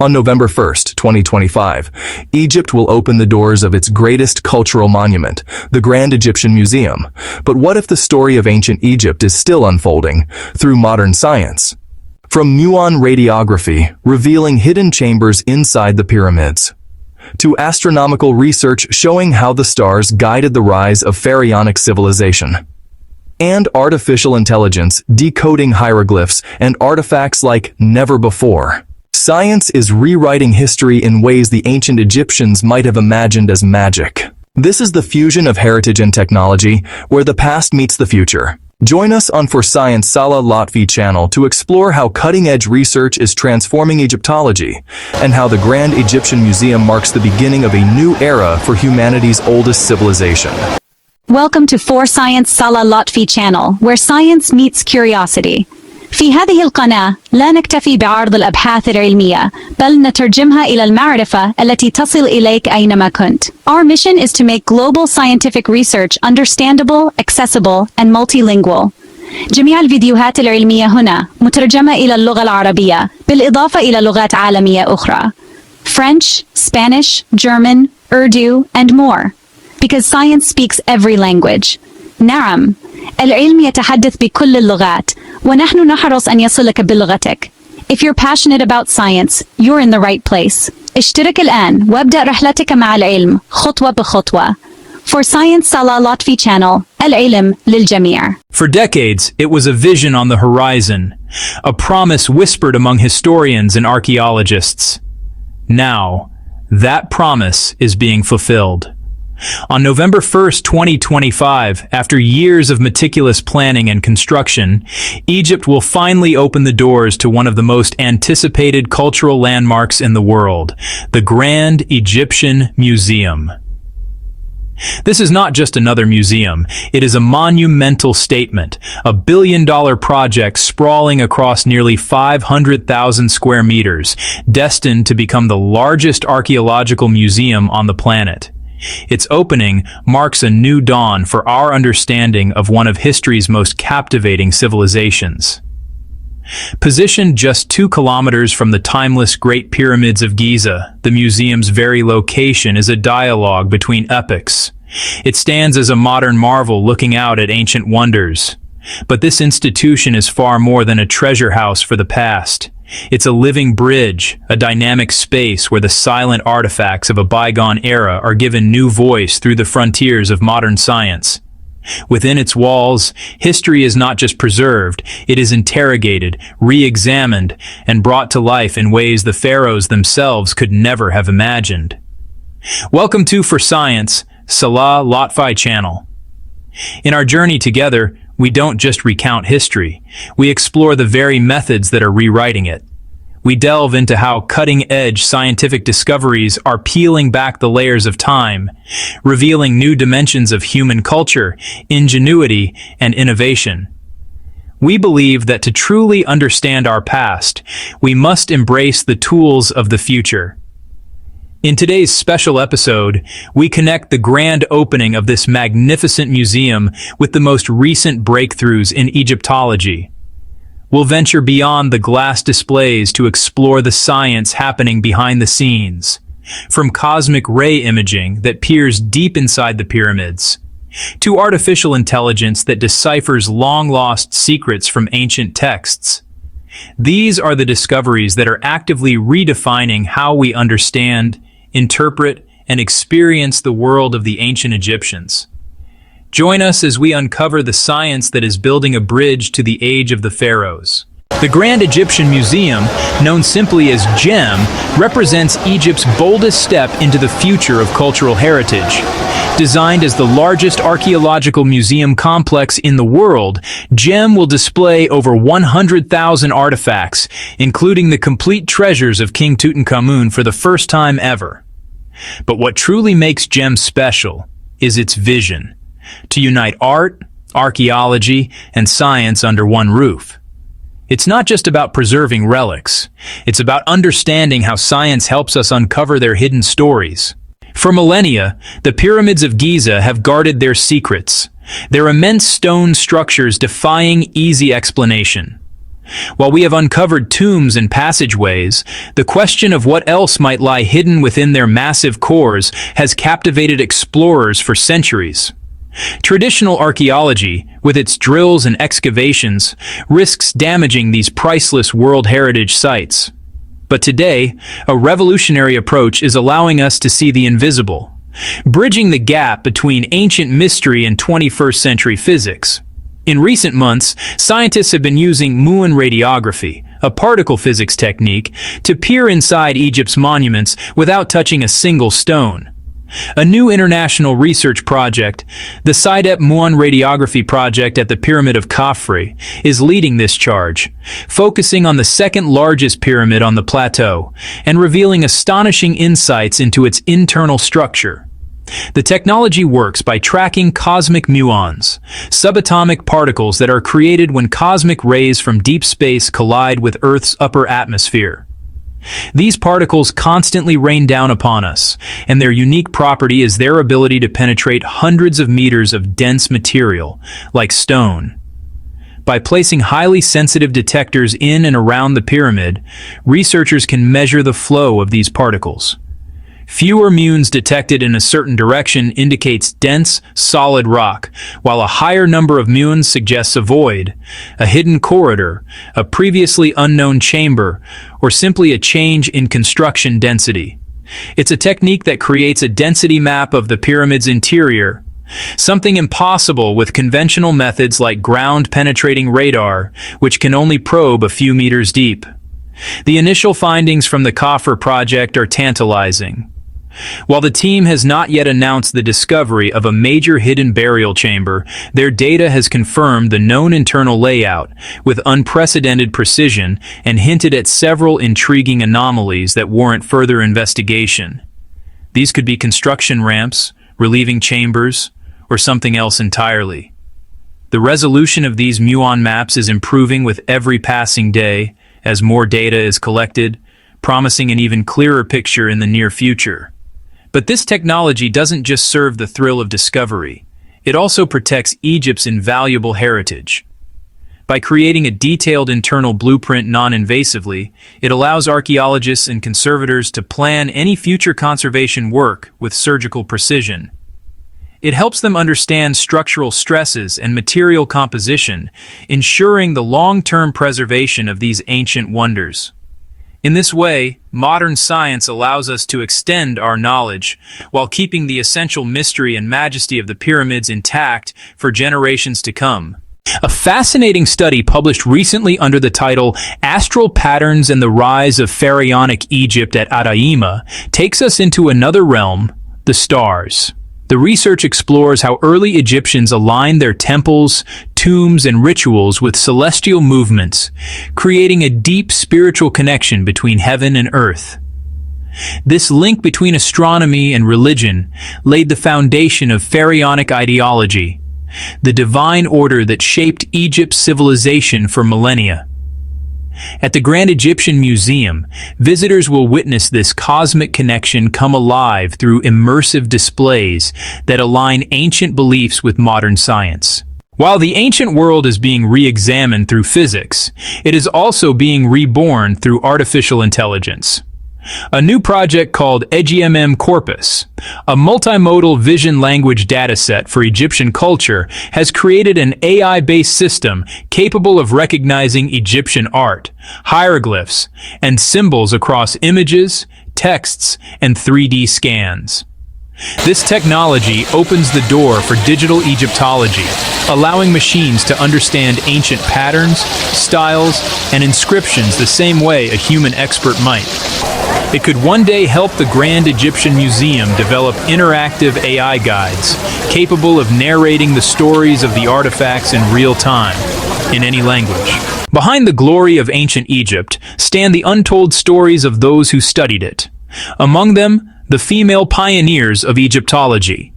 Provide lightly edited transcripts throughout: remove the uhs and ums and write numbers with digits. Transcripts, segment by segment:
On November 1st, 2025, Egypt will open the doors of its greatest cultural monument, the Grand Egyptian Museum. But what if the story of ancient Egypt is still unfolding through modern science? From Muon Radiography, revealing hidden chambers inside the pyramids, to astronomical research showing how the stars guided the rise of Pharaonic civilization, and artificial intelligence decoding hieroglyphs and artifacts like never before. Science is rewriting history in ways the ancient Egyptians might have imagined as magic. This is the fusion of heritage and technology, where the past meets the future. Join us on For Science Salah Lotfy channel to explore how cutting-edge research is transforming Egyptology, and how the Grand Egyptian Museum marks the beginning of a new era for humanity's oldest civilization. Welcome to For Science Salah Lotfy channel, where science meets curiosity. في هذه القناة لا نكتفي بعرض الأبحاث العلمية، بل نترجمها إلى المعرفة التي تصل إليك أينما كنت. Our mission is to make global scientific research understandable, accessible, and multilingual. جميع الفيديوهات العلمية هنا مترجمة إلى اللغة العربية، بالإضافة إلى لغات عالمية أخرى. French, Spanish, German, Urdu, and more. Because science speaks every language. نعم، العلم يتحدث بكل اللغات، ونحن نحرص أن يصلك بلغتك. If you're passionate about science, you're in the right place. اشترك الآن وابدأ رحلتك مع العلم خطوة بخطوة. For Science Salah Lotfy channel, العلم للجميع. For decades, it was a vision on the horizon, a promise whispered among historians and archaeologists. Now, that promise is being fulfilled. On November 1st, 2025, after years of meticulous planning and construction, Egypt will finally open the doors to one of the most anticipated cultural landmarks in the world, the Grand Egyptian Museum. This is not just another museum, it is a monumental statement, a billion-dollar project sprawling across nearly 500,000 square meters, destined to become the largest archaeological museum on the planet. Its opening marks a new dawn for our understanding of one of history's most captivating civilizations. Positioned just 2 kilometers from the timeless Great Pyramids of Giza, the museum's very location is a dialogue between epochs. It stands as a modern marvel looking out at ancient wonders. But this institution is far more than a treasure house for the past. It's a living bridge, a dynamic space where the silent artifacts of a bygone era are given new voice through the frontiers of modern science. Within its walls, history is not just preserved, it is interrogated, re-examined, and brought to life in ways the pharaohs themselves could never have imagined. Welcome to For Science, Salah Lotfy channel. In our journey together, we don't just recount history, we explore the very methods that are rewriting it. We delve into how cutting-edge scientific discoveries are peeling back the layers of time, revealing new dimensions of human culture, ingenuity, and innovation. We believe that to truly understand our past, we must embrace the tools of the future. In today's special episode, we connect the grand opening of this magnificent museum with the most recent breakthroughs in Egyptology. We'll venture beyond the glass displays to explore the science happening behind the scenes, from cosmic ray imaging that peers deep inside the pyramids, to artificial intelligence that deciphers long-lost secrets from ancient texts. These are the discoveries that are actively redefining how we understand, interpret, and experience the world of the ancient Egyptians. Join us as we uncover the science that is building a bridge to the age of the pharaohs. The Grand Egyptian Museum, known simply as GEM, represents Egypt's boldest step into the future of cultural heritage. Designed as the largest archaeological museum complex in the world, GEM will display over 100,000 artifacts, including the complete treasures of King Tutankhamun for the first time ever. But what truly makes GEM special is its vision: to unite art, archaeology, and science under one roof. It's not just about preserving relics, it's about understanding how science helps us uncover their hidden stories. For millennia, the pyramids of Giza have guarded their secrets, their immense stone structures defying easy explanation. While we have uncovered tombs and passageways, the question of what else might lie hidden within their massive cores has captivated explorers for centuries. Traditional archaeology, with its drills and excavations, risks damaging these priceless World Heritage sites. But today, a revolutionary approach is allowing us to see the invisible, bridging the gap between ancient mystery and 21st century physics. In recent months, scientists have been using Muon Radiography, a particle physics technique, to peer inside Egypt's monuments without touching a single stone. A new international research project, the Muon Radiography project at the Pyramid of Khafre, is leading this charge, focusing on the second largest pyramid on the plateau and revealing astonishing insights into its internal structure. The technology works by tracking cosmic muons, subatomic particles that are created when cosmic rays from deep space collide with Earth's upper atmosphere. These particles constantly rain down upon us, and their unique property is their ability to penetrate hundreds of meters of dense material, like stone. By placing highly sensitive detectors in and around the pyramid, researchers can measure the flow of these particles. Fewer muons detected in a certain direction indicates dense, solid rock, while a higher number of muons suggests a void, a hidden corridor, a previously unknown chamber, or simply a change in construction density. It's a technique that creates a density map of the pyramid's interior, something impossible with conventional methods like ground-penetrating radar, which can only probe a few meters deep. The initial findings from the Khafre project are tantalizing. While the team has not yet announced the discovery of a major hidden burial chamber, their data has confirmed the known internal layout with unprecedented precision and hinted at several intriguing anomalies that warrant further investigation. These could be construction ramps, relieving chambers, or something else entirely. The resolution of these muon maps is improving with every passing day as more data is collected, promising an even clearer picture in the near future. But this technology doesn't just serve the thrill of discovery, it also protects Egypt's invaluable heritage. By creating a detailed internal blueprint non-invasively, it allows archaeologists and conservators to plan any future conservation work with surgical precision. It helps them understand structural stresses and material composition, ensuring the long-term preservation of these ancient wonders. In this way, modern science allows us to extend our knowledge while keeping the essential mystery and majesty of the pyramids intact for generations to come. A fascinating study published recently under the title Astral Patterns and the Rise of Pharaonic Egypt at Adaima takes us into another realm, the stars. The research explores how early Egyptians aligned their temples, tombs, and rituals with celestial movements, creating a deep spiritual connection between heaven and earth. This link between astronomy and religion laid the foundation of Pharaonic ideology, the divine order that shaped Egypt's civilization for millennia. At the Grand Egyptian Museum, visitors will witness this cosmic connection come alive through immersive displays that align ancient beliefs with modern science. While the ancient world is being re-examined through physics, it is also being reborn through artificial intelligence. A new project called Corpus, a multimodal vision language dataset for Egyptian culture, has created an AI-based system capable of recognizing Egyptian art, hieroglyphs, and symbols across images, texts, and 3D scans. This technology opens the door for digital Egyptology, allowing machines to understand ancient patterns, styles, and inscriptions the same way a human expert might. It could one day help the Grand Egyptian Museum develop interactive AI guides, capable of narrating the stories of the artifacts in real time, in any language. Behind the glory of ancient Egypt stand the untold stories of those who studied it. Among them, the female pioneers of Egyptology.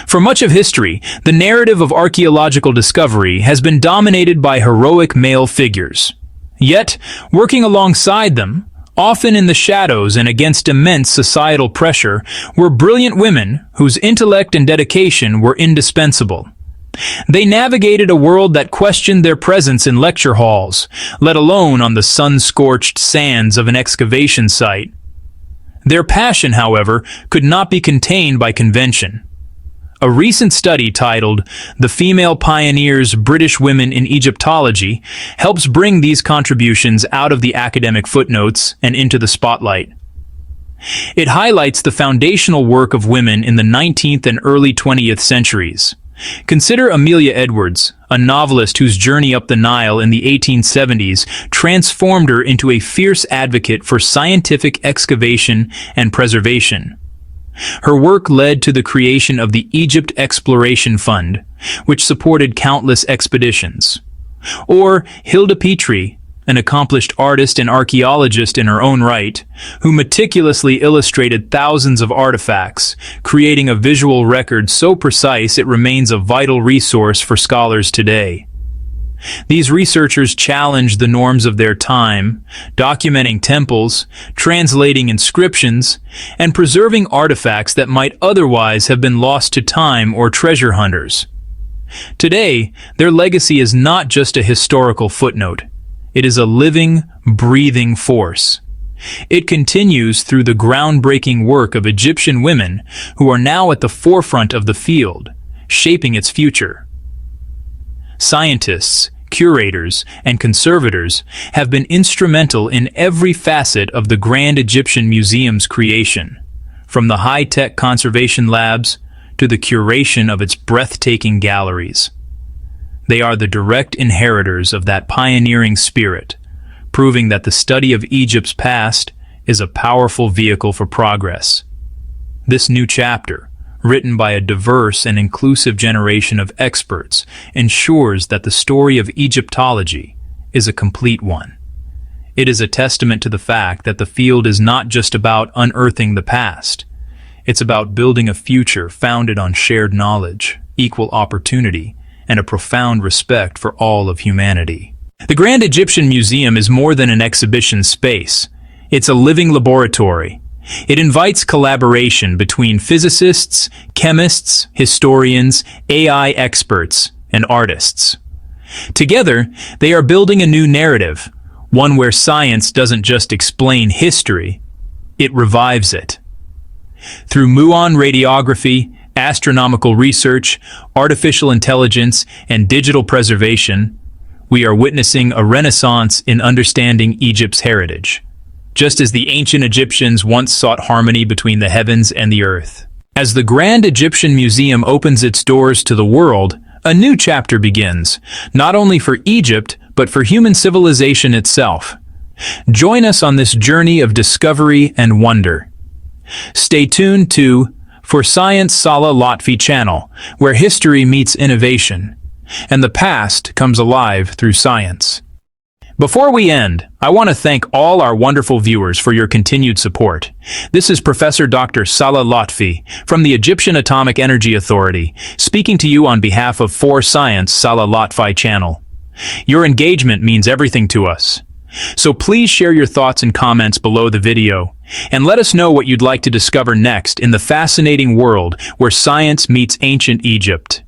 For much of history, the narrative of archaeological discovery has been dominated by heroic male figures. Yet, working alongside them, often in the shadows and against immense societal pressure, were brilliant women whose intellect and dedication were indispensable. They navigated a world that questioned their presence in lecture halls, let alone on the sun-scorched sands of an excavation site. Their passion, however, could not be contained by convention. A recent study titled "The Female Pioneers, British Women in Egyptology" helps bring these contributions out of the academic footnotes and into the spotlight. It highlights the foundational work of women in the 19th and early 20th centuries. Consider Amelia Edwards, a novelist whose journey up the Nile in the 1870s transformed her into a fierce advocate for scientific excavation and preservation. Her work led to the creation of the Egypt Exploration Fund, which supported countless expeditions. Or Hilda Petrie, an accomplished artist and archaeologist in her own right, who meticulously illustrated thousands of artifacts, creating a visual record so precise it remains a vital resource for scholars today. These researchers challenged the norms of their time, documenting temples, translating inscriptions, and preserving artifacts that might otherwise have been lost to time or treasure hunters. Today, their legacy is not just a historical footnote. It is a living, breathing force. It continues through the groundbreaking work of Egyptian women who are now at the forefront of the field, shaping its future. Scientists, curators, and conservators have been instrumental in every facet of the Grand Egyptian Museum's creation, from the high-tech conservation labs to the curation of its breathtaking galleries. They are the direct inheritors of that pioneering spirit, proving that the study of Egypt's past is a powerful vehicle for progress. This new chapter, written by a diverse and inclusive generation of experts, ensures that the story of Egyptology is a complete one. It is a testament to the fact that the field is not just about unearthing the past. It's about building a future founded on shared knowledge, equal opportunity, and a profound respect for all of humanity. The Grand Egyptian Museum is more than an exhibition space. It's a living laboratory. It invites collaboration between physicists, chemists, historians, AI experts, and artists. Together, they are building a new narrative, one where science doesn't just explain history, it revives it. Through Muon Radiography, astronomical research, artificial intelligence, and digital preservation, we are witnessing a renaissance in understanding Egypt's heritage, just as the ancient Egyptians once sought harmony between the heavens and the earth. As the Grand Egyptian Museum opens its doors to the world, a new chapter begins, not only for Egypt, but for human civilization itself. Join us on this journey of discovery and wonder. Stay tuned to For Science Salah Lotfy channel, where history meets innovation, and the past comes alive through science. Before we end, I want to thank all our wonderful viewers for your continued support. This is Professor Dr. Salah Lotfy from the Egyptian Atomic Energy Authority, speaking to you on behalf of For Science Salah Lotfy channel. Your engagement means everything to us. So please share your thoughts and comments below the video, and let us know what you'd like to discover next in the fascinating world where science meets ancient Egypt.